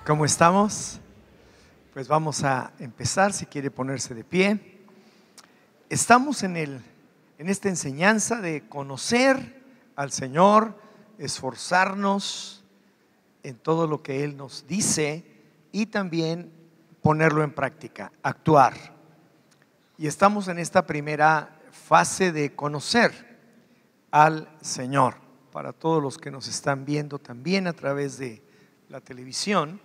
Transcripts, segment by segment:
¿Cómo estamos? Pues vamos a empezar, si quiere ponerse de pie. Estamos en esta enseñanza de conocer al Señor, esforzarnos en todo lo que Él nos dice y también ponerlo en práctica, actuar. Y estamos en esta primera fase de conocer al Señor. Para todos los que nos están viendo también a través de la televisión,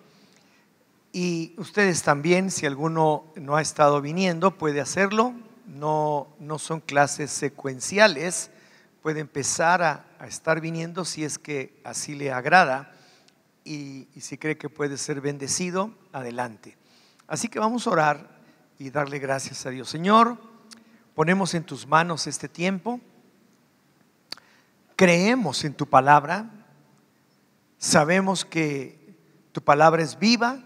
y ustedes también, si alguno no ha estado viniendo, puede hacerlo. No son clases secuenciales, puede empezar a estar viniendo si es que así le agrada y si cree que puede ser bendecido, adelante. Así que vamos a orar y darle gracias a Dios. Señor, ponemos en tus manos este tiempo, creemos en tu palabra, sabemos que tu palabra es viva,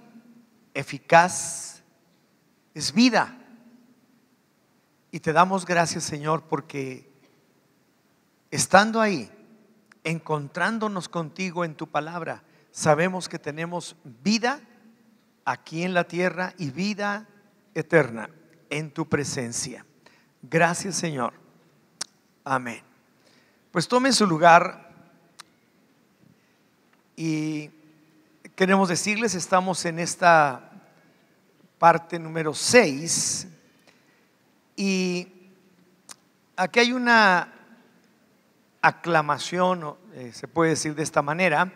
eficaz, es vida. Y te damos gracias, Señor, porque estando ahí, encontrándonos contigo en tu palabra, sabemos que tenemos vida aquí en la tierra y vida eterna en tu presencia. Gracias, Señor. Amén. Pues tome su lugar y queremos decirles, estamos en esta parte número 6 y aquí hay una aclamación, se puede decir de esta manera,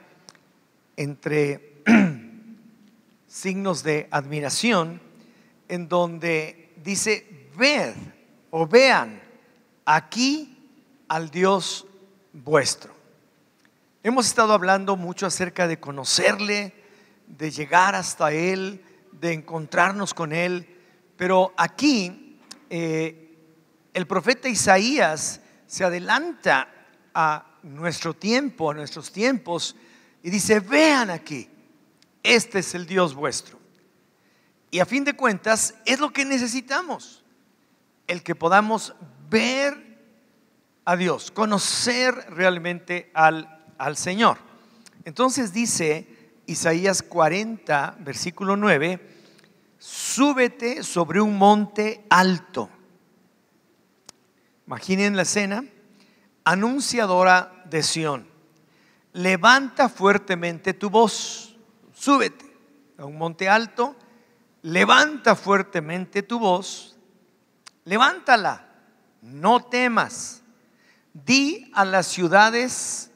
entre signos de admiración, en donde dice: ved o vean aquí al Dios vuestro. Hemos estado hablando mucho acerca de conocerle, de llegar hasta Él, de encontrarnos con Él, pero aquí el profeta Isaías se adelanta a nuestro tiempo, a nuestros tiempos, y dice: vean aquí, este es el Dios vuestro. Y a fin de cuentas es lo que necesitamos, el que podamos ver a Dios, conocer realmente al Señor. Entonces dice Isaías 40, versículo 9: súbete sobre un monte alto. Imaginen la escena. Anunciadora de Sión, levanta fuertemente tu voz. Súbete a un monte alto, levanta fuertemente tu voz, levántala, no temas. Di a las ciudades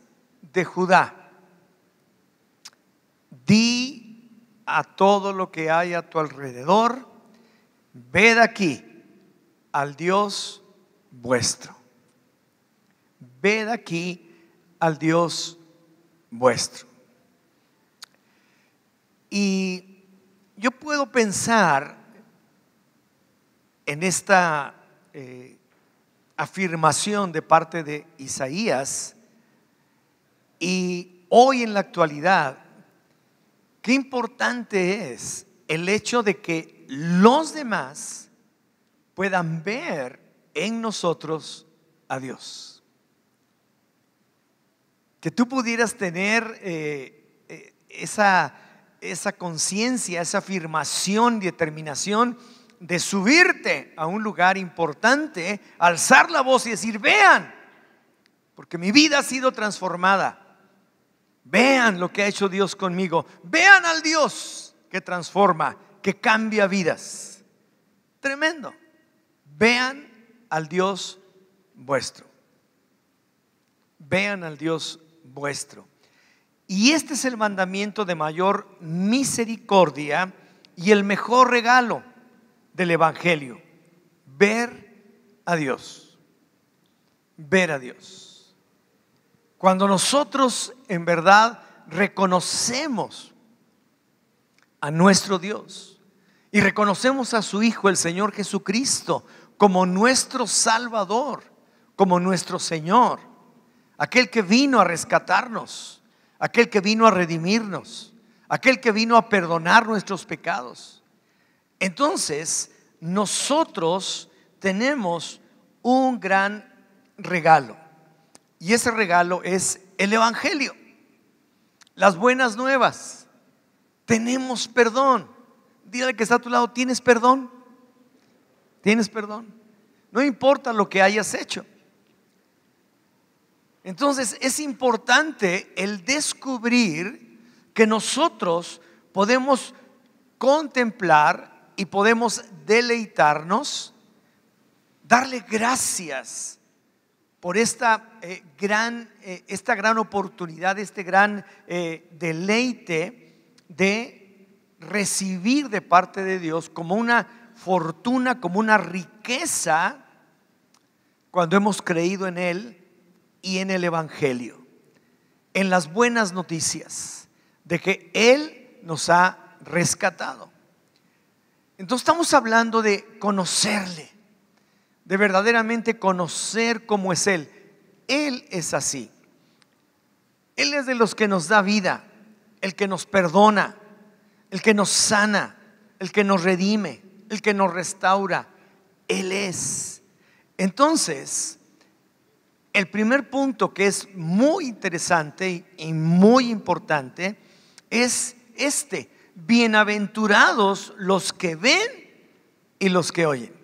de Judá, di a todo lo que hay a tu alrededor: ved aquí al Dios vuestro. Ved aquí al Dios vuestro. Y yo puedo pensar en esta afirmación de parte de Isaías, y hoy en la actualidad, qué importante es el hecho de que los demás puedan ver en nosotros a Dios. Que tú pudieras tener esa conciencia, esa afirmación, determinación de subirte a un lugar importante, alzar la voz y decir: vean, porque mi vida ha sido transformada. Vean lo que ha hecho Dios conmigo. Vean al Dios que transforma, que cambia vidas. Tremendo. Vean al Dios vuestro. Vean al Dios vuestro. Y este es el mandamiento de mayor misericordia y el mejor regalo del Evangelio: ver a Dios. Ver a Dios. Cuando nosotros en verdad reconocemos a nuestro Dios y reconocemos a su Hijo, el Señor Jesucristo, como nuestro Salvador, como nuestro Señor, aquel que vino a rescatarnos, aquel que vino a redimirnos, aquel que vino a perdonar nuestros pecados, entonces nosotros tenemos un gran regalo. Y ese regalo es el Evangelio, las buenas nuevas, tenemos perdón. Dile al que está a tu lado, ¿tienes perdón? ¿Tienes perdón? No importa lo que hayas hecho. Entonces es importante el descubrir que nosotros podemos contemplar y podemos deleitarnos, darle gracias por esta gran oportunidad, este gran deleite de recibir de parte de Dios como una fortuna, como una riqueza, cuando hemos creído en Él y en el Evangelio, en las buenas noticias de que Él nos ha rescatado. Entonces estamos hablando de conocerle, de verdaderamente conocer cómo es Él. Él es así. Él es de los que nos da vida, el que nos perdona, el que nos sana, el que nos redime, el que nos restaura. Él es. Entonces, el primer punto que es muy interesante y muy importante es este: bienaventurados los que ven y los que oyen.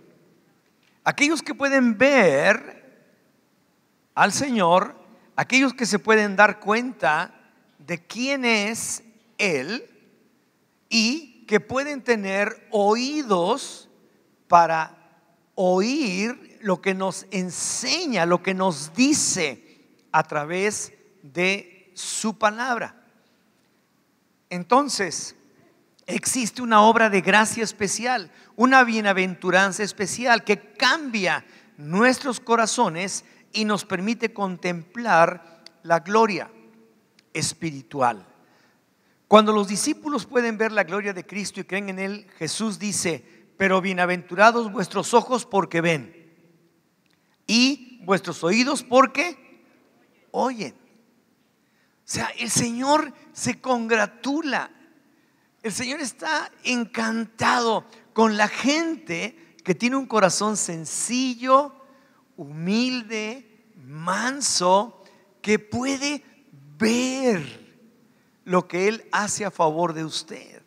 Aquellos que pueden ver al Señor, aquellos que se pueden dar cuenta de quién es Él y que pueden tener oídos para oír lo que nos enseña, lo que nos dice a través de su palabra. Entonces, existe una obra de gracia especial, una bienaventuranza especial que cambia nuestros corazones y nos permite contemplar la gloria espiritual. Cuando los discípulos pueden ver la gloria de Cristo y creen en Él, Jesús dice: pero bienaventurados vuestros ojos porque ven, y vuestros oídos porque oyen. O sea, el Señor se congratula, el Señor está encantado con la gente que tiene un corazón sencillo, humilde, manso, que puede ver lo que Él hace a favor de usted,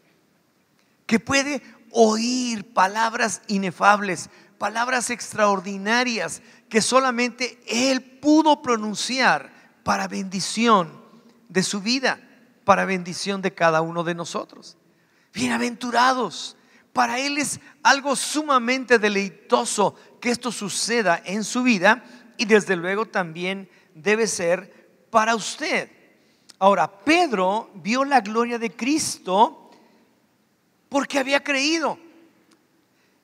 que puede oír palabras inefables, palabras extraordinarias que solamente Él pudo pronunciar para bendición de su vida, para bendición de cada uno de nosotros. Bienaventurados. Para Él es algo sumamente deleitoso que esto suceda en su vida, y desde luego también debe ser para usted. Ahora, Pedro vio la gloria de Cristo porque había creído.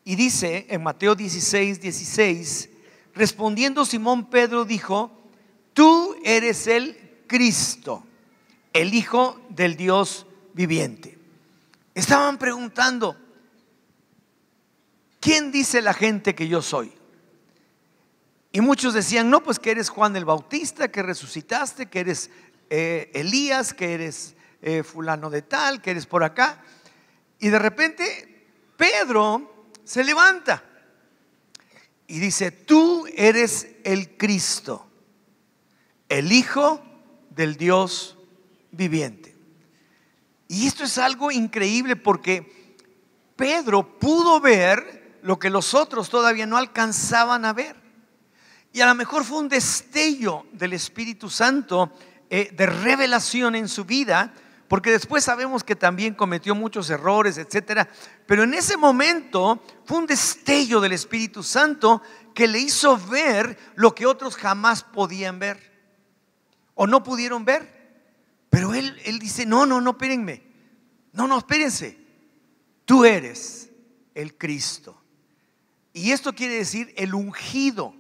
Y dice en Mateo 16:16, respondiendo Simón Pedro dijo: tú eres el Cristo, el Hijo del Dios viviente. Estaban preguntando: ¿quién dice la gente que yo soy? Y muchos decían: no, pues que eres Juan el Bautista, que resucitaste, que eres Elías, que eres fulano de tal, que eres por acá. Y de repente Pedro se levanta y dice: tú eres el Cristo, el Hijo del Dios viviente. Y esto es algo increíble, porque Pedro pudo ver lo que los otros todavía no alcanzaban a ver. Y a lo mejor fue un destello del Espíritu Santo, de revelación en su vida, porque después sabemos que también cometió muchos errores, etcétera. Pero en ese momento fue un destello del Espíritu Santo que le hizo ver lo que otros jamás podían ver o no pudieron ver. Pero él dice: no, espérenme. No, espérense. Tú eres el Cristo. Y esto quiere decir el ungido.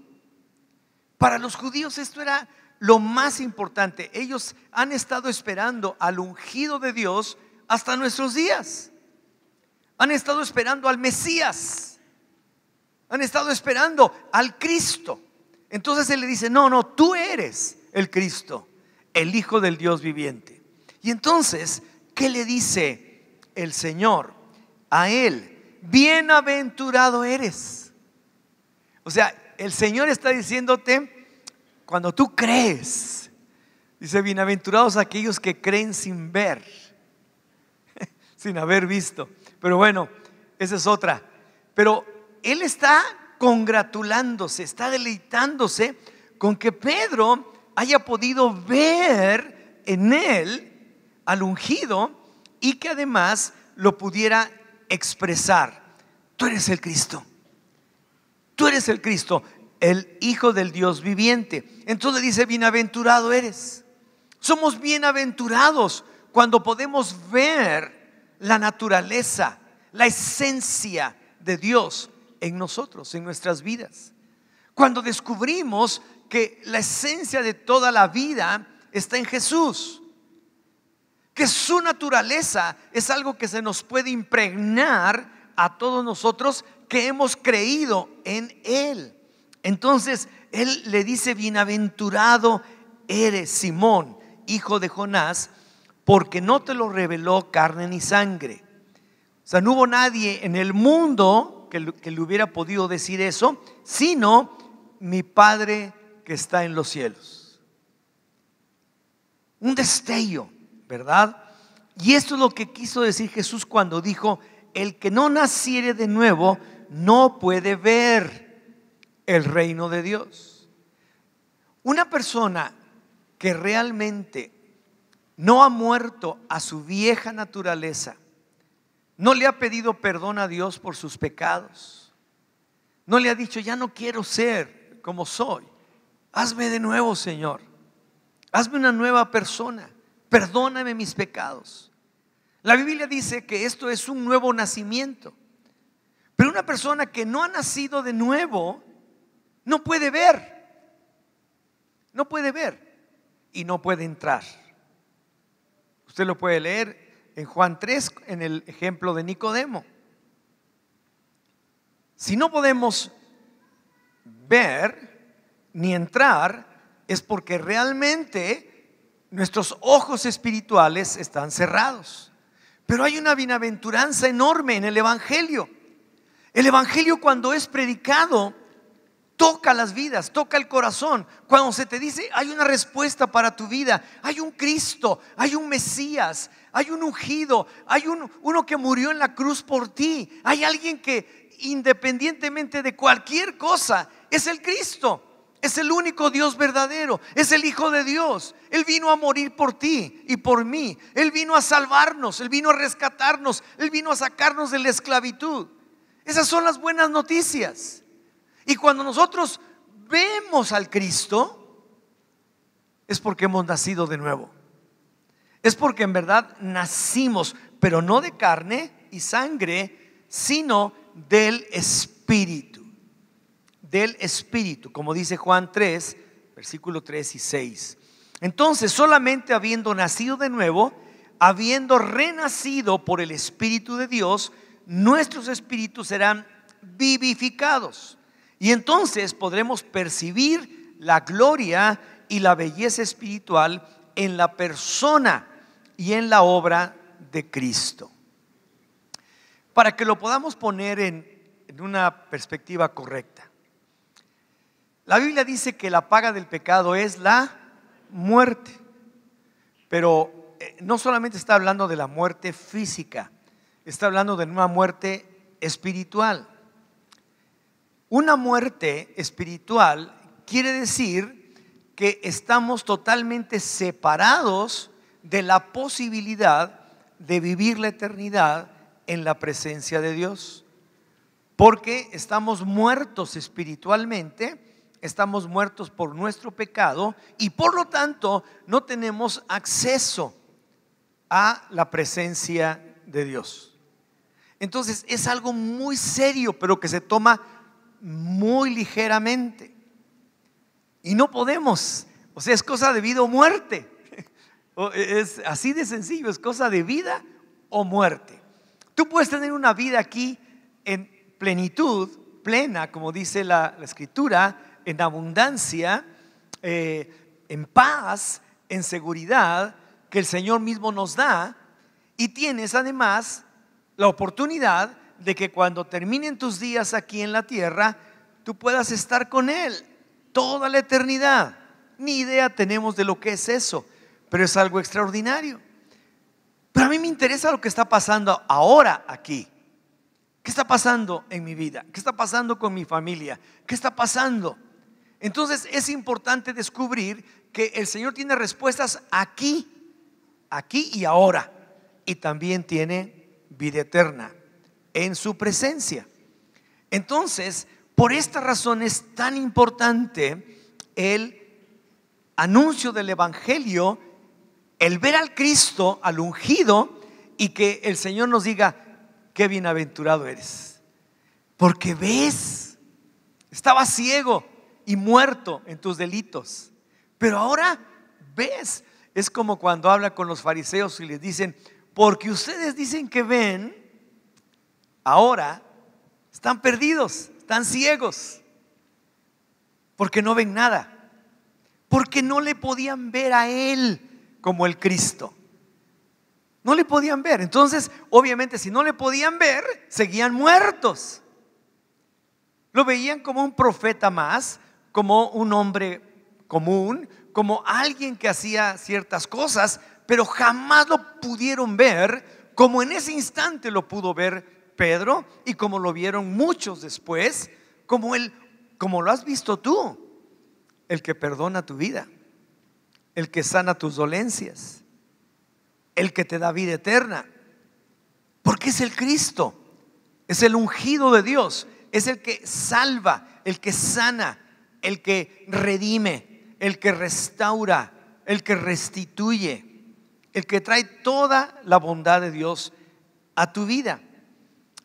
Para los judíos esto era lo más importante. Ellos han estado esperando al ungido de Dios hasta nuestros días. Han estado esperando al Mesías. Han estado esperando al Cristo. Entonces Él le dice: no, tú eres el Cristo, el Hijo del Dios viviente. Y entonces, ¿qué le dice el Señor a él? Bienaventurado eres. O sea, el Señor está diciéndote, cuando tú crees, dice: bienaventurados aquellos que creen sin ver. sin haber visto. Pero bueno, esa es otra. Pero él está congratulándose, está deleitándose con que Pedro haya podido ver en él al ungido y que además lo pudiera expresar. Tú eres el Cristo. Tú eres el Cristo, el Hijo del Dios viviente. Entonces dice, bienaventurado eres. Somos bienaventurados cuando podemos ver la naturaleza, la esencia de Dios en nosotros, en nuestras vidas. Cuando descubrimos que la esencia de toda la vida está en Jesús, que su naturaleza es algo que se nos puede impregnar a todos nosotros que hemos creído en Él. Entonces Él le dice, bienaventurado eres, Simón, hijo de Jonás, porque no te lo reveló carne ni sangre. O sea, no hubo nadie en el mundo que le hubiera podido decir eso, sino mi Padre que está en los cielos. Un destello, ¿verdad? Y esto es lo que quiso decir Jesús cuando dijo, el que no naciere de nuevo no puede ver el reino de Dios. Una persona que realmente no ha muerto a su vieja naturaleza, no le ha pedido perdón a Dios por sus pecados, no le ha dicho, ya no quiero ser como soy, hazme de nuevo, Señor, hazme una nueva persona, perdóname mis pecados. La Biblia dice que esto es un nuevo nacimiento, pero una persona que no ha nacido de nuevo no puede ver y no puede entrar. Usted lo puede leer en Juan 3, en el ejemplo de Nicodemo. Si no podemos ver ni entrar, es porque realmente nuestros ojos espirituales están cerrados. Pero hay una bienaventuranza enorme en el Evangelio. El Evangelio, cuando es predicado, toca las vidas, toca el corazón. Cuando se te dice, hay una respuesta para tu vida, hay un Cristo, hay un Mesías, hay un ungido, hay uno que murió en la cruz por ti, hay alguien que independientemente de cualquier cosa es el Cristo. Es el único Dios verdadero, es el Hijo de Dios. Él vino a morir por ti y por mí. Él vino a salvarnos, Él vino a rescatarnos, Él vino a sacarnos de la esclavitud. Esas son las buenas noticias. Y cuando nosotros vemos al Cristo, es porque hemos nacido de nuevo. Es porque en verdad nacimos, pero no de carne y sangre, sino del Espíritu. Del Espíritu, como dice Juan 3, versículo 3 y 6. Entonces, solamente habiendo nacido de nuevo, habiendo renacido por el Espíritu de Dios, nuestros espíritus serán vivificados. Y entonces podremos percibir la gloria y la belleza espiritual en la persona y en la obra de Cristo. Para que lo podamos poner en una perspectiva correcta. La Biblia dice que la paga del pecado es la muerte, pero no solamente está hablando de la muerte física, está hablando de una muerte espiritual. Una muerte espiritual quiere decir que estamos totalmente separados de la posibilidad de vivir la eternidad en la presencia de Dios, porque estamos muertos espiritualmente. Estamos muertos por nuestro pecado y por lo tanto no tenemos acceso a la presencia de Dios. Entonces es algo muy serio, pero que se toma muy ligeramente. Y no podemos, o sea, es cosa de vida o muerte. Es así de sencillo, es cosa de vida o muerte. Tú puedes tener una vida aquí en plenitud, plena, como dice la Escritura, en abundancia, en paz, en seguridad que el Señor mismo nos da, y tienes además la oportunidad de que cuando terminen tus días aquí en la tierra, tú puedas estar con Él toda la eternidad. Ni idea tenemos de lo que es eso, pero es algo extraordinario. Pero a mí me interesa lo que está pasando ahora aquí. ¿Qué está pasando en mi vida? ¿Qué está pasando con mi familia? ¿Qué está pasando? Entonces es importante descubrir que el Señor tiene respuestas aquí y ahora. Y también tiene vida eterna en su presencia. Entonces, por esta razón es tan importante el anuncio del Evangelio, el ver al Cristo, al ungido, y que el Señor nos diga: qué bienaventurado eres, porque ves, estabas ciego y muerto en tus delitos, pero ahora ves. Es como cuando habla con los fariseos y les dicen: porque ustedes dicen que ven, ahora están perdidos, están ciegos, porque no ven nada, porque no le podían ver a Él como el Cristo. No le podían ver. Entonces, obviamente, si no le podían ver, seguían muertos. Lo veían como un profeta más, como un hombre común, como alguien que hacía ciertas cosas, pero jamás lo pudieron ver como en ese instante lo pudo ver Pedro, y como lo vieron muchos después, como lo has visto tú, el que perdona tu vida, el que sana tus dolencias, el que te da vida eterna, porque es el Cristo, es el ungido de Dios, es el que salva, el que sana, el que redime, el que restaura, el que restituye, el que trae toda la bondad de Dios a tu vida.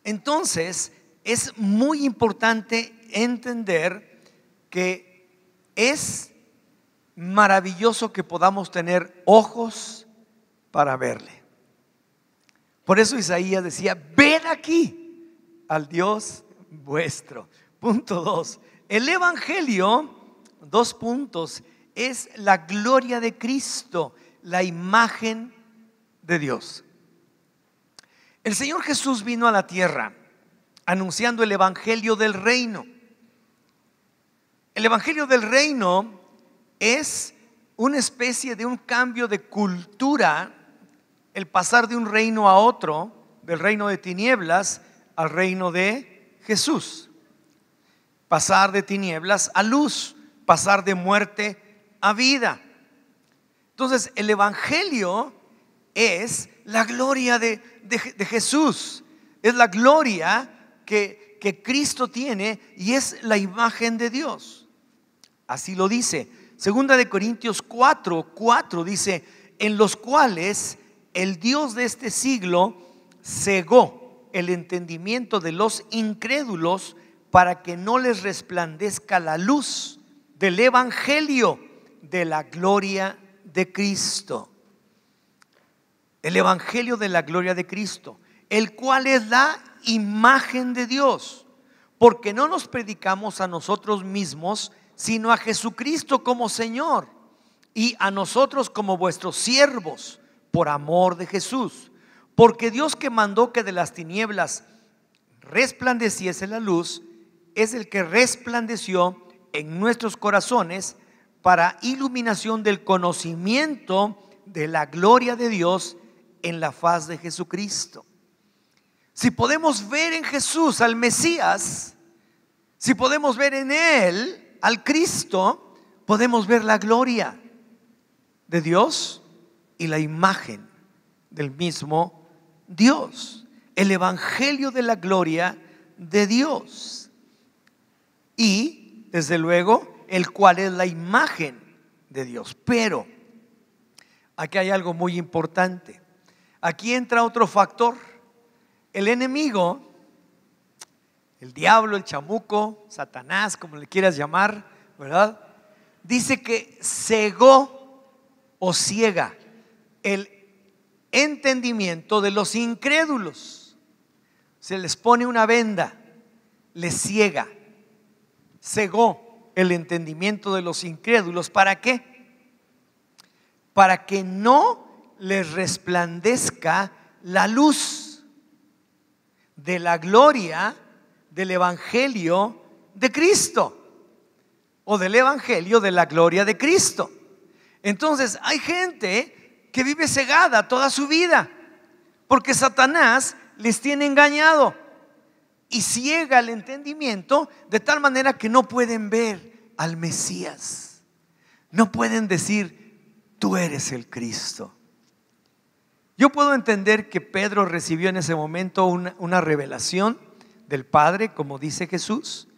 Entonces es muy importante entender que es maravilloso que podamos tener ojos para verle. Por eso Isaías decía: ven aquí al Dios vuestro. Punto 2. El Evangelio, 2 puntos, es la gloria de Cristo, la imagen de Dios. El Señor Jesús vino a la tierra anunciando el Evangelio del reino. El Evangelio del reino es una especie de un cambio de cultura, el pasar de un reino a otro, del reino de tinieblas al reino de Jesús. Pasar de tinieblas a luz, pasar de muerte a vida. Entonces el Evangelio es la gloria de Jesús, es la gloria que Cristo tiene, y es la imagen de Dios. Así lo dice 2 de Corintios 4:4, dice: en los cuales el Dios de este siglo cegó el entendimiento de los incrédulos, para que no les resplandezca la luz del Evangelio de la gloria de Cristo. El Evangelio de la gloria de Cristo, el cual es la imagen de Dios, porque no nos predicamos a nosotros mismos, sino a Jesucristo como Señor, y a nosotros como vuestros siervos, por amor de Jesús. Porque Dios, que mandó que de las tinieblas resplandeciese la luz, es el que resplandeció en nuestros corazones para iluminación del conocimiento de la gloria de Dios en la faz de Jesucristo. Si podemos ver en Jesús al Mesías, si podemos ver en Él al Cristo, podemos ver la gloria de Dios y la imagen del mismo Dios. El Evangelio de la gloria de Dios, y desde luego el cual es la imagen de Dios. Pero aquí hay algo muy importante. Aquí entra otro factor. El enemigo, el diablo, el chamuco, Satanás, como le quieras llamar, ¿verdad? Dice que cegó o ciega el entendimiento de los incrédulos. Se les pone una venda, les ciega, cegó el entendimiento de los incrédulos. ¿Para qué? Para que no les resplandezca la luz de la gloria del Evangelio de Cristo, o del Evangelio de la gloria de Cristo. Entonces hay gente que vive cegada toda su vida, porque Satanás les tiene engañado y ciega el entendimiento de tal manera que no pueden ver al Mesías. No pueden decir: tú eres el Cristo. Yo puedo entender que Pedro recibió en ese momento una revelación del Padre, como dice Jesús,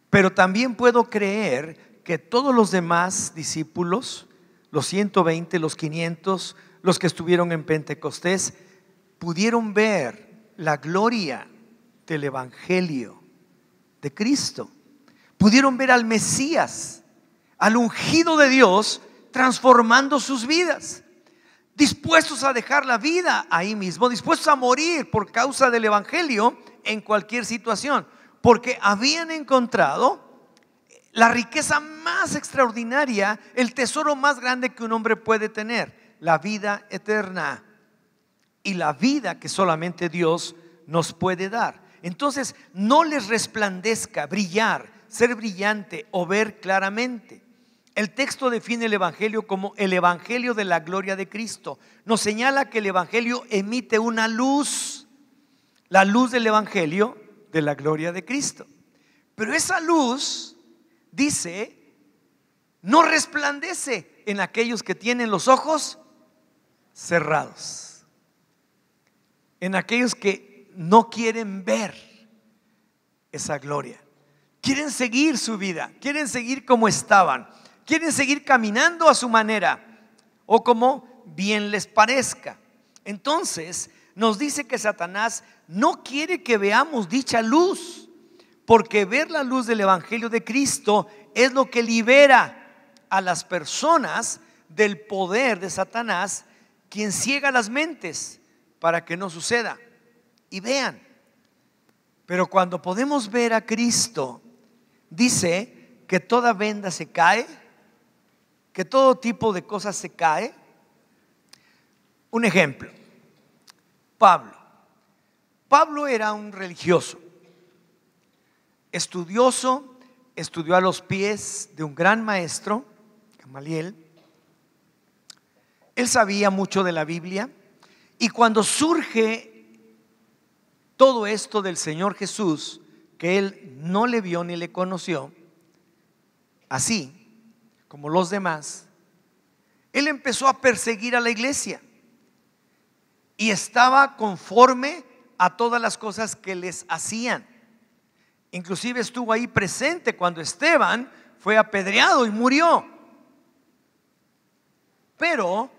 pero también puedo creer que todos los demás discípulos, los 120, los 500, los que estuvieron en Pentecostés, pudieron ver la gloria del Evangelio de Cristo. Pudieron ver al Mesías, al ungido de Dios, transformando sus vidas, dispuestos a dejar la vida ahí mismo, dispuestos a morir por causa del Evangelio en cualquier situación, porque habían encontrado la riqueza más extraordinaria, el tesoro más grande que un hombre puede tener: la vida eterna y la vida que solamente Dios nos puede dar. Entonces, no les resplandezca brillar, ser brillante o ver claramente. El texto define el Evangelio como el Evangelio de la gloria de Cristo. Nos señala que el Evangelio emite una luz, la luz del Evangelio de la gloria de Cristo. Pero esa luz, dice, no resplandece en aquellos que tienen los ojos cerrados, en aquellos que no quieren ver esa gloria, quieren seguir su vida, quieren seguir como estaban, quieren seguir caminando a su manera o como bien les parezca. Entonces nos dice que Satanás no quiere que veamos dicha luz, porque ver la luz del Evangelio de Cristo es lo que libera a las personas del poder de Satanás, quien ciega las mentes para que no suceda y vean. Pero cuando podemos ver a Cristo, dice que toda venda se cae, que todo tipo de cosas se cae. Un ejemplo: Pablo era un religioso, estudioso, estudió a los pies de un gran maestro, Gamaliel. Él sabía mucho de la Biblia, y cuando surge todo esto del Señor Jesús, que él no le vio ni le conoció, así como los demás, él empezó a perseguir a la iglesia y estaba conforme a todas las cosas que les hacían. Inclusive estuvo ahí presente cuando Esteban fue apedreado y murió. Pero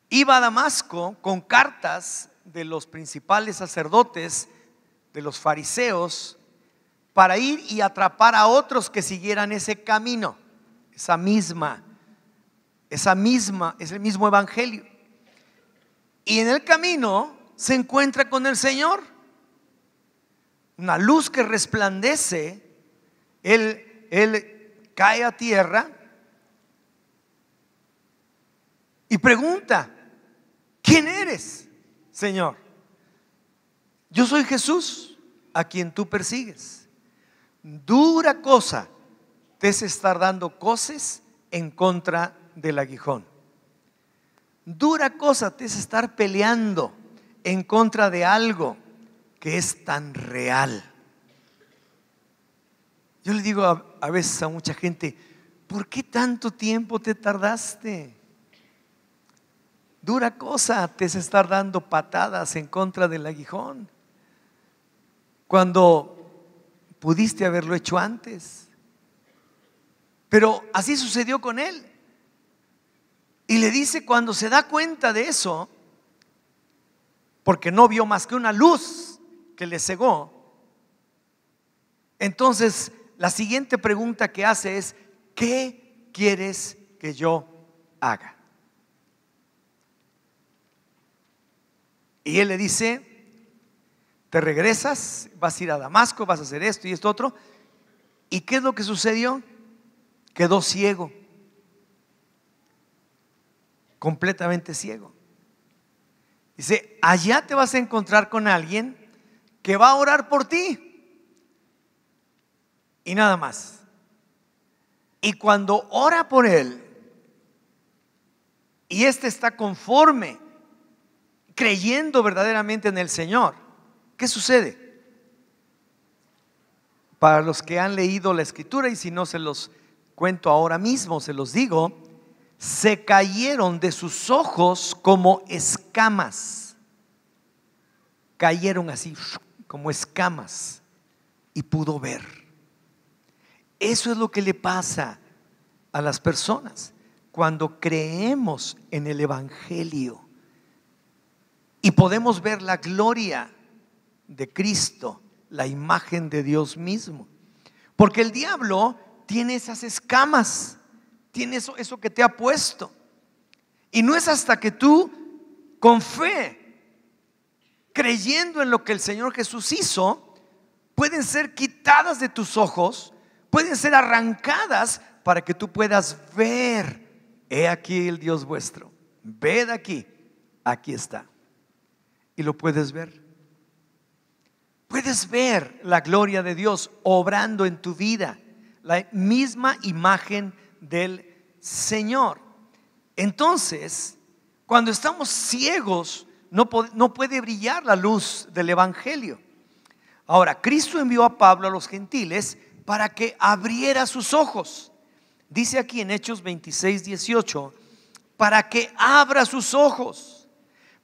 iba a Damasco con cartas de los principales sacerdotes, de los fariseos, para ir y atrapar a otros que siguieran ese camino, ese mismo evangelio. Y en el camino se encuentra con el Señor, una luz que resplandece. Él cae a tierra y pregunta: ¿quién eres, Señor? Yo soy Jesús, a quien tú persigues. Dura cosa te es estar dando coces en contra del aguijón. Dura cosa te es estar peleando en contra de algo que es tan real. Yo le digo a veces a mucha gente: ¿por qué tanto tiempo te tardaste? Dura cosa te es estar dando patadas en contra del aguijón, cuando pudiste haberlo hecho antes. Pero así sucedió con él. Y le dice, cuando se da cuenta de eso, porque no vio más que una luz que le cegó, entonces la siguiente pregunta que hace es: ¿qué quieres que yo haga? Y él le dice: te regresas, vas a ir a Damasco, vas a hacer esto y esto otro. ¿Y qué es lo que sucedió? Quedó ciego, completamente ciego. Dice: allá te vas a encontrar con alguien que va a orar por ti, y nada más. Y cuando ora por él y éste está conforme, creyendo verdaderamente en el Señor, ¿qué sucede? Para los que han leído la Escritura, y si no se los cuento ahora mismo, se los digo, se cayeron de sus ojos como escamas. Cayeron así como escamas y pudo ver. Eso es lo que le pasa a las personas cuando creemos en el Evangelio y podemos ver la gloria de Cristo, la imagen de Dios mismo. Porque el diablo tiene esas escamas, tiene eso que te ha puesto. Y no es hasta que tú, con fe, creyendo en lo que el Señor Jesús hizo, pueden ser quitadas de tus ojos, pueden ser arrancadas para que tú puedas ver. He aquí el Dios vuestro, ved aquí, aquí está. Y lo puedes ver. Puedes ver la gloria de Dios obrando en tu vida, la misma imagen del Señor. Entonces, cuando estamos ciegos, no puede brillar la luz del Evangelio. Ahora, Cristo envió a Pablo a los gentiles para que abriera sus ojos. Dice aquí en Hechos 26:18, para que abra sus ojos,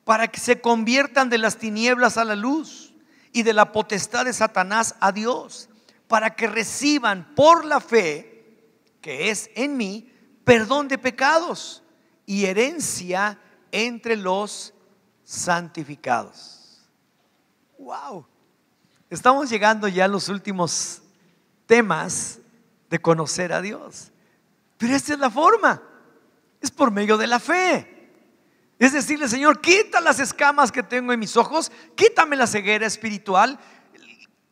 para que se conviertan de las tinieblas a la luz y de la potestad de Satanás a Dios, para que reciban por la fe que es en mí perdón de pecados y herencia entre los santificados. Wow. Estamos llegando ya a los últimos temas de conocer a Dios. Pero esta es la forma, es por medio de la fe. Es decirle: Señor, quita las escamas que tengo en mis ojos, quítame la ceguera espiritual,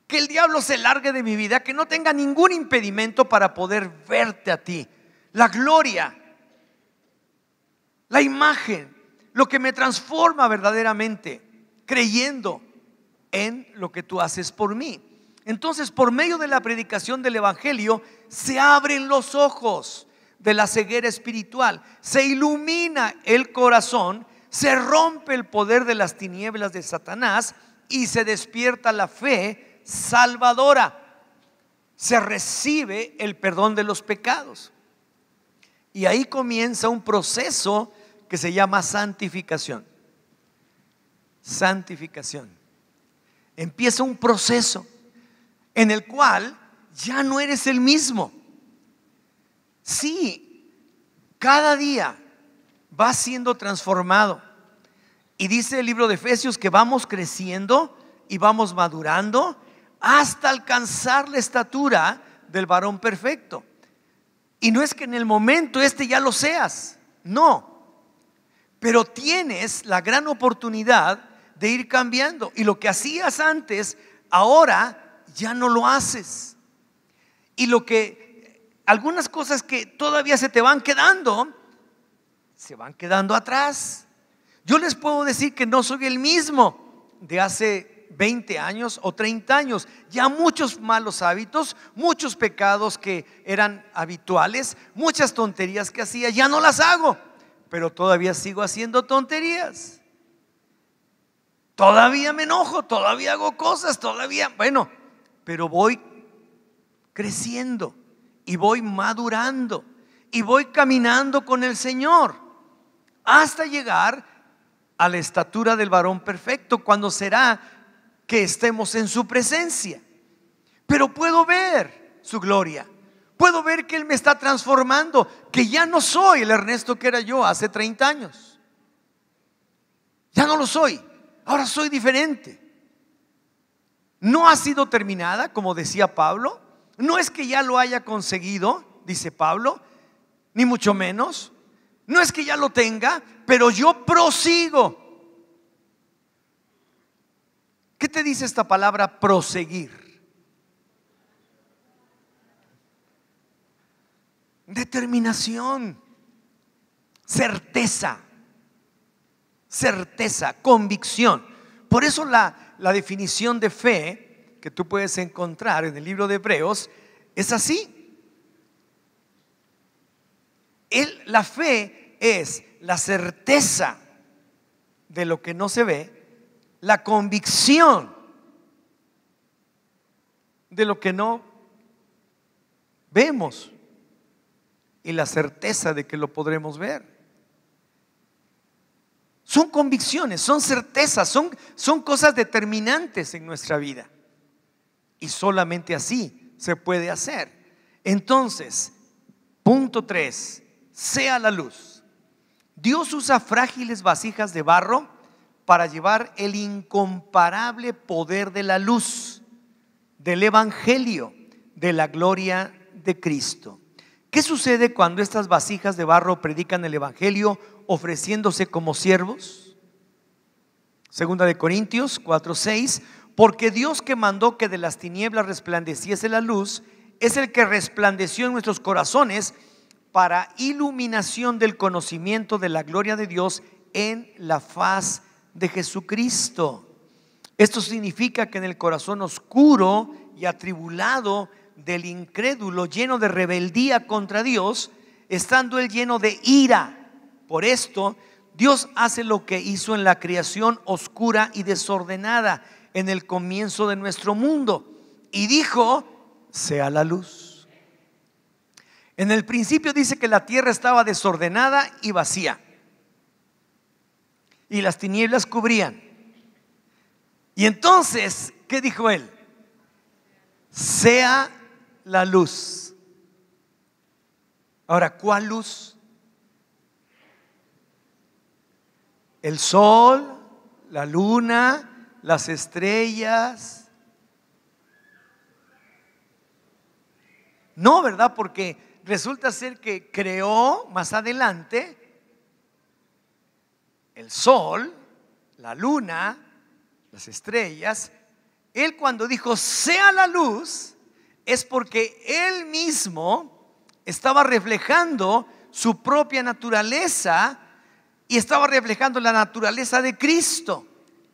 que el diablo se largue de mi vida, que no tenga ningún impedimento para poder verte a ti, la gloria, la imagen, lo que me transforma verdaderamente, creyendo en lo que tú haces por mí. Entonces, por medio de la predicación del Evangelio, se abren los ojos de la ceguera espiritual, se ilumina el corazón, se rompe el poder de las tinieblas de Satanás y se despierta la fe salvadora. Se recibe el perdón de los pecados. Y ahí comienza un proceso que se llama santificación. Santificación. Empieza un proceso en el cual ya no eres el mismo. Sí, cada día vas siendo transformado. Y dice el libro de Efesios que vamos creciendo y vamos madurando hasta alcanzar la estatura del varón perfecto. Y no es que en el momento ya lo seas, no, pero tienes la gran oportunidad de ir cambiando. Y lo que hacías antes, ahora ya no lo haces. Y algunas cosas que todavía se te van quedando, se van quedando atrás. Yo les puedo decir que no soy el mismo de hace 20 años o 30 años. Ya muchos malos hábitos, muchos pecados que eran habituales, muchas tonterías que hacía, ya no las hago. Pero todavía sigo haciendo tonterías. Todavía me enojo, todavía hago cosas, pero voy creciendo y voy madurando y voy caminando con el Señor hasta llegar a la estatura del varón perfecto, cuando será que estemos en su presencia. Pero puedo ver su gloria, puedo ver que Él me está transformando, que ya no soy el Ernesto que era yo hace 30 años. Ya no lo soy, ahora soy diferente. No ha sido terminada, como decía Pablo. No es que ya lo haya conseguido, dice Pablo, ni mucho menos. No es que ya lo tenga, pero yo prosigo. ¿Qué te dice esta palabra proseguir? Determinación, certeza, convicción. Por eso la definición de fe que tú puedes encontrar en el libro de Hebreos es así. La fe es la certeza de lo que no se ve, la convicción de lo que no vemos y la certeza de que lo podremos ver. Son convicciones, son certezas, son cosas determinantes en nuestra vida. Y solamente así se puede hacer. Entonces, punto 3, sea la luz. Dios usa frágiles vasijas de barro para llevar el incomparable poder de la luz, del evangelio, de la gloria de Cristo. ¿Qué sucede cuando estas vasijas de barro predican el evangelio ofreciéndose como siervos? Segunda de Corintios 4:6, porque Dios que mandó que de las tinieblas resplandeciese la luz, es el que resplandeció en nuestros corazones para iluminación del conocimiento de la gloria de Dios en la faz de Jesucristo. Esto significa que en el corazón oscuro y atribulado del incrédulo, lleno de rebeldía contra Dios, estando él lleno de ira por esto, Dios hace lo que hizo en la creación oscura y desordenada en el comienzo de nuestro mundo, y dijo: sea la luz. En el principio dice que la tierra estaba desordenada y vacía, y las tinieblas cubrían. Y entonces, ¿qué dijo él? Sea la luz. Ahora, ¿cuál luz? El sol, la luna, las estrellas. No, ¿verdad? Porque resulta ser que creó más adelante el sol, la luna, las estrellas. Él, cuando dijo sea la luz, es porque él mismo estaba reflejando su propia naturaleza y estaba reflejando la naturaleza de Cristo,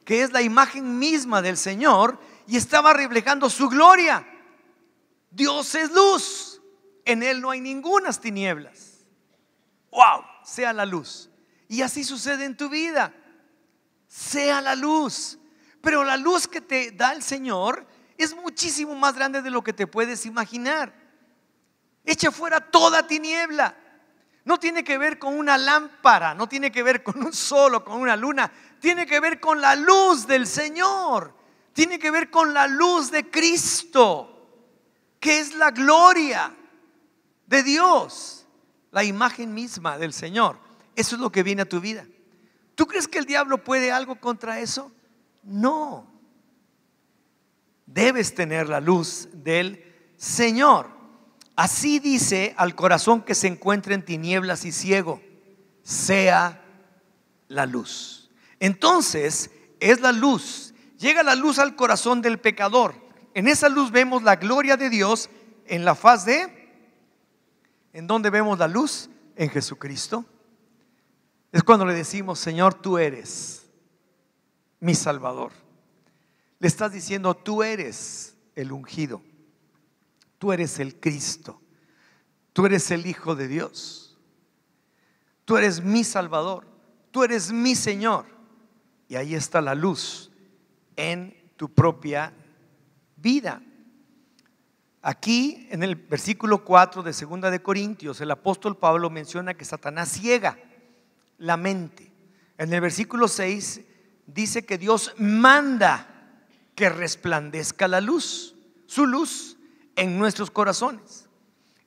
que es la imagen misma del Señor, y estaba reflejando su gloria. Dios es luz, en él no hay ningunas tinieblas. Wow, sea la luz. Y así sucede en tu vida. Sea la luz. Pero la luz que te da el Señor es muchísimo más grande de lo que te puedes imaginar. Echa fuera toda tiniebla. No tiene que ver con una lámpara, no tiene que ver con un sol o con una luna. Tiene que ver con la luz del Señor. Tiene que ver con la luz de Cristo, que es la gloria de Dios, la imagen misma del Señor. Eso es lo que viene a tu vida. ¿Tú crees que el diablo puede algo contra eso? No. Debes tener la luz del Señor. Así dice al corazón que se encuentra en tinieblas y ciego: sea la luz. Entonces es la luz. Llega la luz al corazón del pecador. En esa luz vemos la gloria de Dios en la faz de... ¿En dónde vemos la luz? En Jesucristo. Es cuando le decimos: Señor, tú eres mi Salvador. Le estás diciendo: tú eres el ungido, tú eres el Cristo, tú eres el Hijo de Dios, tú eres mi Salvador, tú eres mi Señor. Y ahí está la luz en tu propia vida. Aquí en el versículo 4 de 2 de Corintios, el apóstol Pablo menciona que Satanás ciega la mente. En el versículo 6 dice que Dios manda que resplandezca la luz, su luz, en nuestros corazones.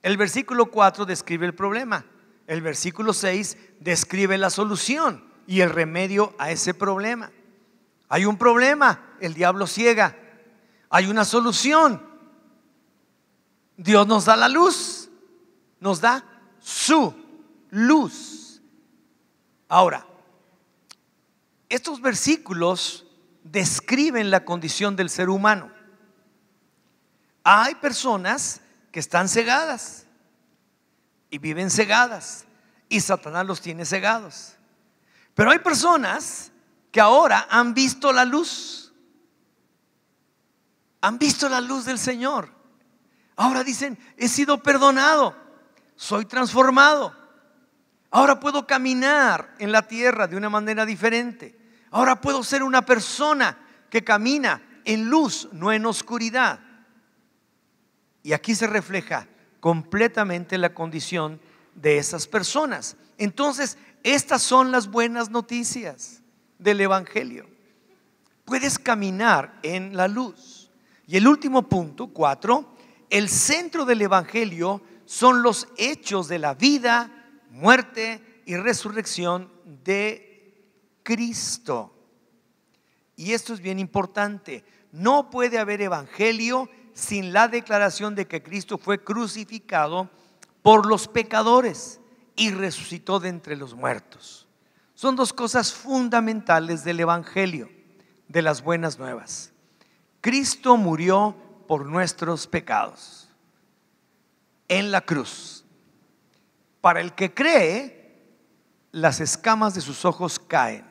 El versículo 4 describe el problema. El versículo 6 describe la solución y el remedio a ese problema. Hay un problema, el diablo ciega. Hay una solución, Dios nos da la luz, nos da su luz. Ahora, estos versículos describen la condición del ser humano. Hay personas que están cegadas y viven cegadas, y Satanás los tiene cegados. Pero hay personas que ahora han visto la luz, han visto la luz del Señor. Ahora dicen: he sido perdonado, soy transformado, ahora puedo caminar en la tierra de una manera diferente. Ahora puedo ser una persona que camina en luz, no en oscuridad. Y aquí se refleja completamente la condición de esas personas. Entonces, estas son las buenas noticias del Evangelio. Puedes caminar en la luz. Y el último punto, 4, el centro del Evangelio son los hechos de la vida, muerte y resurrección de Cristo. Y esto es bien importante. No puede haber evangelio sin la declaración de que Cristo fue crucificado por los pecadores y resucitó de entre los muertos. Son dos cosas fundamentales del evangelio, de las buenas nuevas. Cristo murió por nuestros pecados en la cruz. Para el que cree, las escamas de sus ojos caen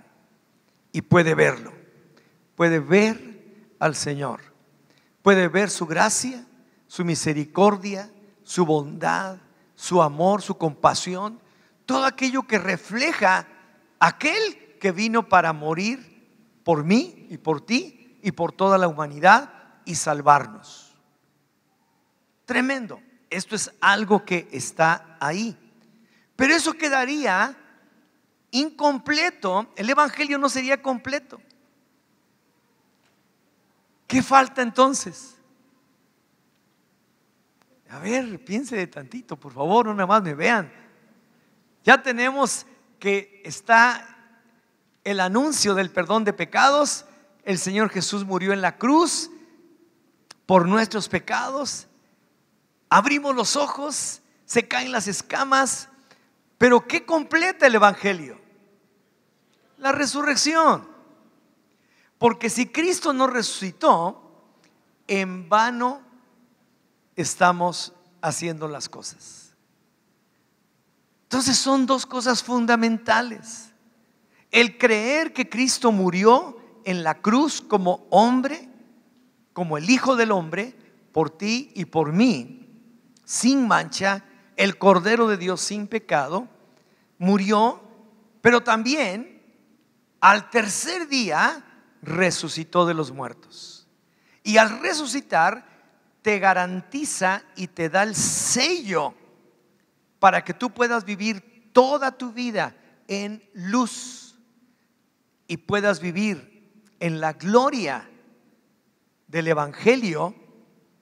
y puede verlo. Puede ver al Señor, puede ver su gracia, su misericordia, su bondad, su amor, su compasión, todo aquello que refleja aquel que vino para morir por mí y por ti y por toda la humanidad y salvarnos. Tremendo. Esto es algo que está ahí, pero eso quedaría incompleto. El evangelio no sería completo. ¿Qué falta entonces? A ver, piense tantito, por favor, no nada más me vean. Ya tenemos que está el anuncio del perdón de pecados. El Señor Jesús murió en la cruz por nuestros pecados. Abrimos los ojos, se caen las escamas. Pero ¿qué completa el evangelio? La resurrección. Porque si Cristo no resucitó, en vano estamos haciendo las cosas. Entonces son dos cosas fundamentales: el creer que Cristo murió en la cruz como hombre, como el Hijo del Hombre, por ti y por mí, sin mancha, el Cordero de Dios sin pecado, murió, pero también al tercer día resucitó de los muertos. Y al resucitar te garantiza y te da el sello para que tú puedas vivir toda tu vida en luz y puedas vivir en la gloria del evangelio,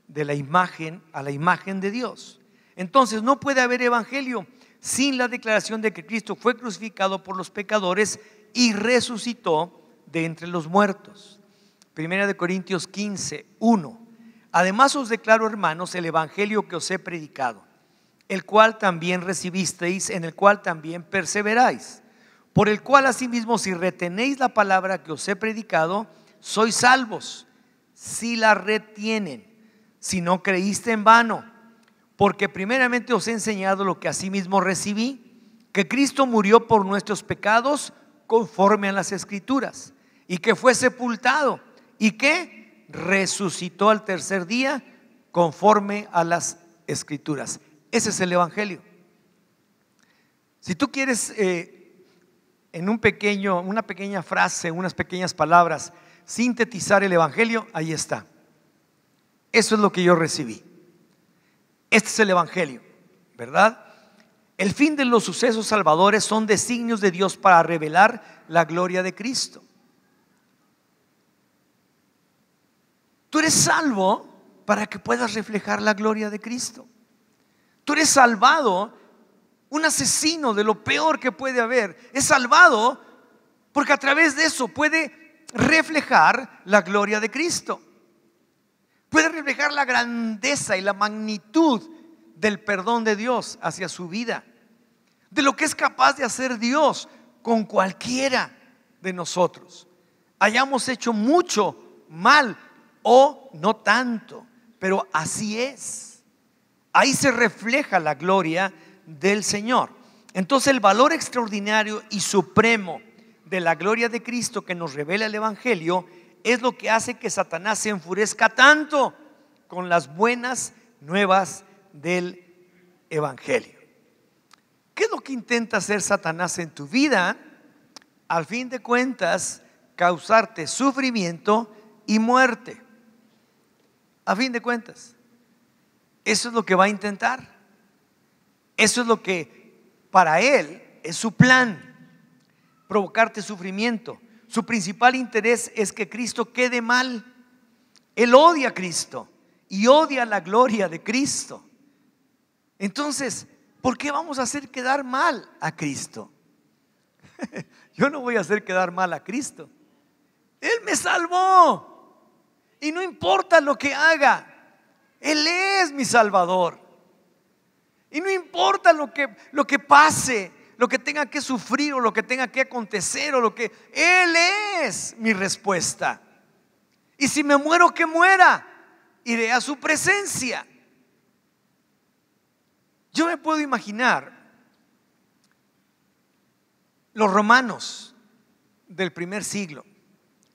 de la imagen a la imagen de Dios. Entonces no puede haber evangelio sin la declaración de que Cristo fue crucificado por los pecadores y resucitó de entre los muertos. Primera de Corintios 15, 1. Además os declaro, hermanos, el evangelio que os he predicado, el cual también recibisteis, en el cual también perseveráis, por el cual asimismo si retenéis la palabra que os he predicado, sois salvos, si la retienen. Si no creíste en vano, porque primeramente os he enseñado lo que asimismo recibí, que Cristo murió por nuestros pecados conforme a las Escrituras, y que fue sepultado y que resucitó al tercer día conforme a las Escrituras. Ese es el evangelio. Si tú quieres en una pequeña frase, unas pequeñas palabras, sintetizar el evangelio, ahí está. Eso es lo que yo recibí. Este es el evangelio, ¿verdad? El fin de los sucesos salvadores son designios de Dios para revelar la gloria de Cristo. Tú eres salvo para que puedas reflejar la gloria de Cristo. Tú eres salvado. Un asesino, de lo peor que puede haber, es salvado porque a través de eso puede reflejar la gloria de Cristo. Puede reflejar la grandeza y la magnitud del perdón de Dios hacia su vida, de lo que es capaz de hacer Dios con cualquiera de nosotros, hayamos hecho mucho mal o no tanto, pero así es. Ahí se refleja la gloria del Señor. Entonces el valor extraordinario y supremo de la gloria de Cristo que nos revela el evangelio es lo que hace que Satanás se enfurezca tanto con las buenas nuevas del evangelio. ¿Qué es lo que intenta hacer Satanás en tu vida? Al fin de cuentas, causarte sufrimiento y muerte. A fin de cuentas, eso es lo que va a intentar. Eso es lo que para él es su plan, provocarte sufrimiento. Su principal interés es que Cristo quede mal. Él odia a Cristo y odia la gloria de Cristo. Entonces, ¿por qué vamos a hacer quedar mal a Cristo? Yo no voy a hacer quedar mal a Cristo. Él me salvó. Y no importa lo que haga, Él es mi Salvador. Y no importa lo que pase, lo que tenga que sufrir o lo que tenga que acontecer Él es mi respuesta. Y si me muero, que muera, iré a su presencia. Yo me puedo imaginar los romanos del primer siglo,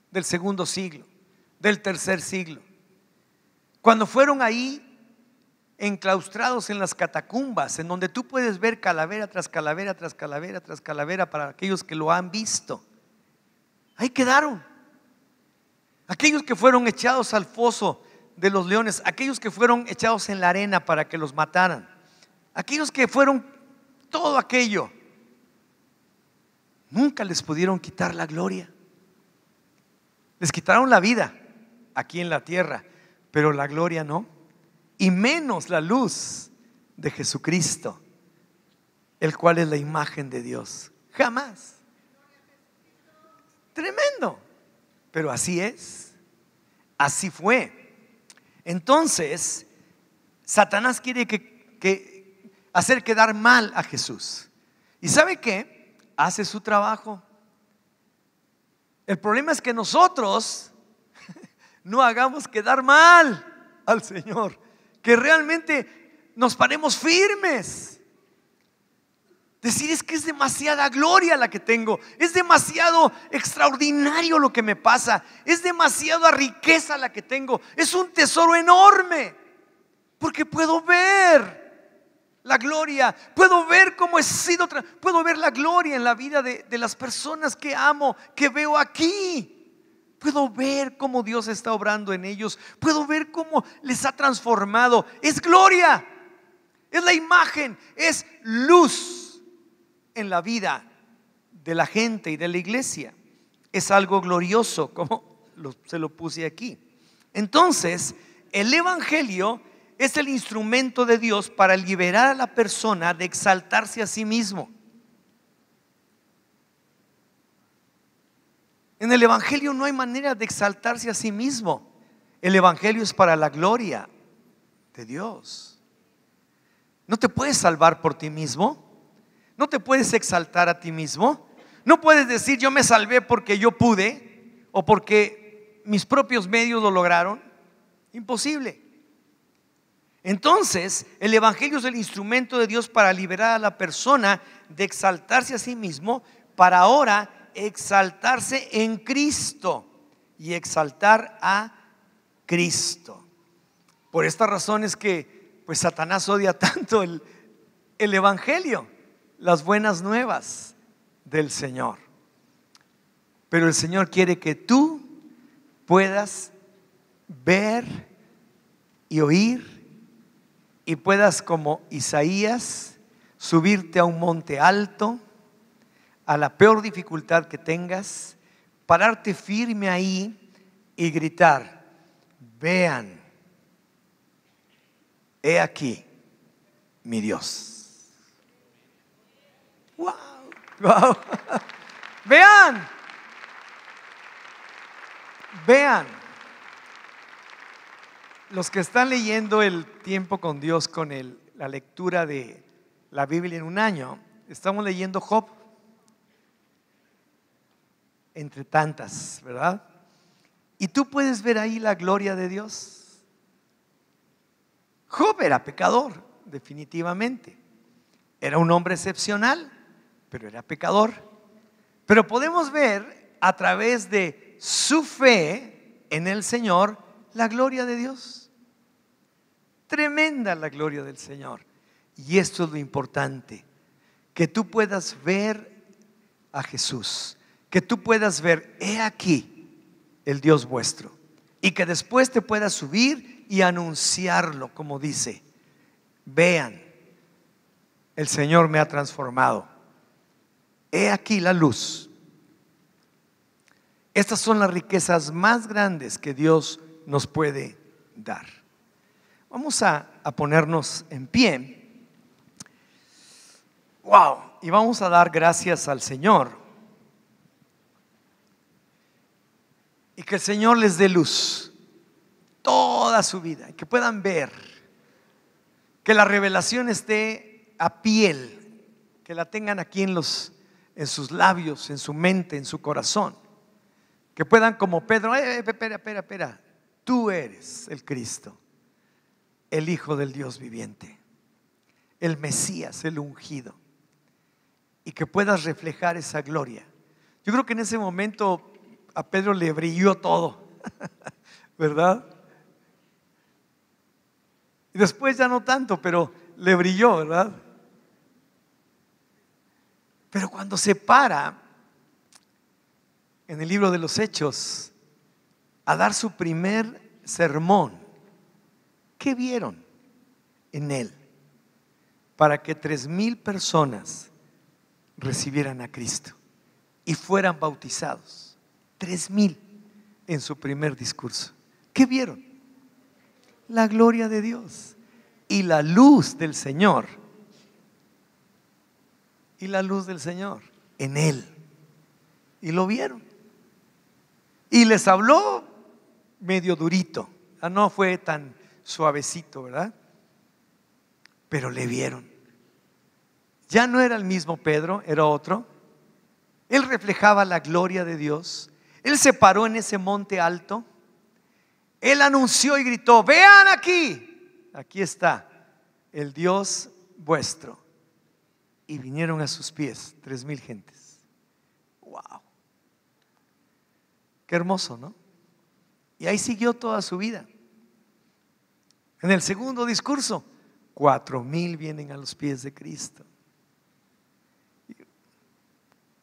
del segundo siglo, del tercer siglo, cuando fueron ahí enclaustrados en las catacumbas, en donde tú puedes ver calavera tras calavera, tras calavera, tras calavera, para aquellos que lo han visto. Ahí quedaron. Aquellos que fueron echados al foso de los leones, aquellos que fueron echados en la arena para que los mataran, aquellos que fueron todo aquello, nunca les pudieron quitar la gloria. Les quitaron la vida aquí en la tierra, pero la gloria no, y menos la luz de Jesucristo, el cual es la imagen de Dios. Jamás. Tremendo. Pero así es, así fue. Entonces, Satanás quiere hacer quedar mal a Jesús. ¿Y sabe qué? Hace su trabajo. El problema es que nosotros no hagamos quedar mal al Señor, que realmente nos paremos firmes. Decir, es que es demasiada gloria la que tengo, es demasiado extraordinario lo que me pasa, es demasiada riqueza la que tengo, es un tesoro enorme, porque puedo ver la gloria, puedo ver cómo he sido, puedo ver la gloria en la vida de las personas que amo, que veo aquí. Puedo ver cómo Dios está obrando en ellos, puedo ver cómo les ha transformado. Es gloria, es la imagen, es luz en la vida de la gente y de la iglesia. Es algo glorioso, como se lo puse aquí. Entonces, el evangelio es el instrumento de Dios para liberar a la persona de exaltarse a sí mismo. En el evangelio no hay manera de exaltarse a sí mismo. El evangelio es para la gloria de Dios. No te puedes salvar por ti mismo. No te puedes exaltar a ti mismo. No puedes decir, yo me salvé porque yo pude o porque mis propios medios lo lograron. Imposible. Entonces, el evangelio es el instrumento de Dios para liberar a la persona de exaltarse a sí mismo, para ahora exaltarse en Cristo y exaltar a Cristo. Por esta razón es que pues Satanás odia tanto el evangelio, las buenas nuevas del Señor. Pero el Señor quiere que tú puedas ver y oír, y puedas, como Isaías, subirte a un monte alto, a la peor dificultad que tengas, pararte firme ahí y gritar: vean, he aquí mi Dios. Wow, wow. Vean, vean. Los que están leyendo el tiempo con Dios, con la lectura de la Biblia en un año, estamos leyendo Job, entre tantas, ¿verdad? Y tú puedes ver ahí la gloria de Dios. Job era pecador, definitivamente. Era un hombre excepcional, pero era pecador. Pero podemos ver a través de su fe en el Señor la gloria de Dios. Tremenda la gloria del Señor. Y esto es lo importante, que tú puedas ver a Jesús, que tú puedas ver, he aquí el Dios vuestro, y que después te puedas subir y anunciarlo, como dice, vean, el Señor me ha transformado, he aquí la luz. Estas son las riquezas más grandes que Dios nos puede dar. Vamos a ponernos en pie. Wow, y vamos a dar gracias al Señor. Y que el Señor les dé luz toda su vida, y que puedan ver, que la revelación esté a piel, que la tengan aquí en sus labios, en su mente, en su corazón, que puedan como Pedro, espera, tú eres el Cristo, el Hijo del Dios viviente, el Mesías, el ungido, y que puedas reflejar esa gloria. Yo creo que en ese momento a Pedro le brilló todo, ¿verdad? Y después ya no tanto, pero le brilló, ¿verdad? Pero cuando se para en el libro de los Hechos a dar su primer sermón, ¿qué vieron en él? Para que 3,000 personas recibieran a Cristo y fueran bautizados. 3,000 en su primer discurso. ¿Qué vieron? La gloria de Dios y la luz del Señor. Y la luz del Señor en él. Y lo vieron. Y les habló medio durito. No fue tan suavecito, ¿verdad? Pero le vieron. Ya no era el mismo Pedro, era otro. Él reflejaba la gloria de Dios. Él se paró en ese monte alto. Él anunció y gritó: vean aquí, aquí está el Dios vuestro. Y vinieron a sus pies 3,000 gentes. Wow, qué hermoso, ¿no? Y ahí siguió toda su vida. En el segundo discurso, 4,000 vienen a los pies de Cristo.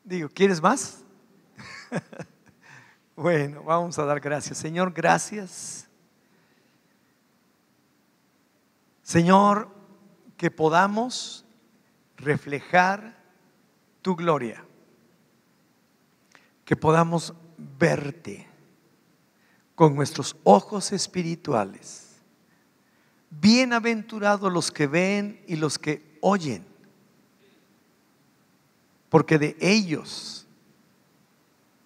Digo, ¿quieres más? Bueno, vamos a dar gracias. Señor, gracias. Señor, que podamos reflejar tu gloria, que podamos verte con nuestros ojos espirituales. Bienaventurados los que ven y los que oyen, porque de ellos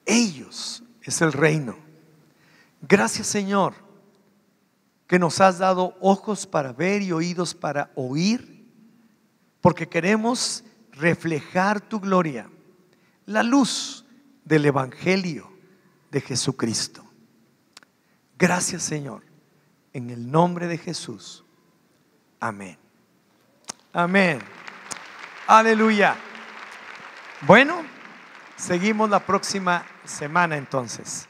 es el reino. Gracias, Señor, que nos has dado ojos para ver y oídos para oír, porque queremos reflejar tu gloria, la luz del Evangelio de Jesucristo. Gracias, Señor, en el nombre de Jesús. Amén. Amén. Aleluya. Bueno, seguimos la próxima semana entonces.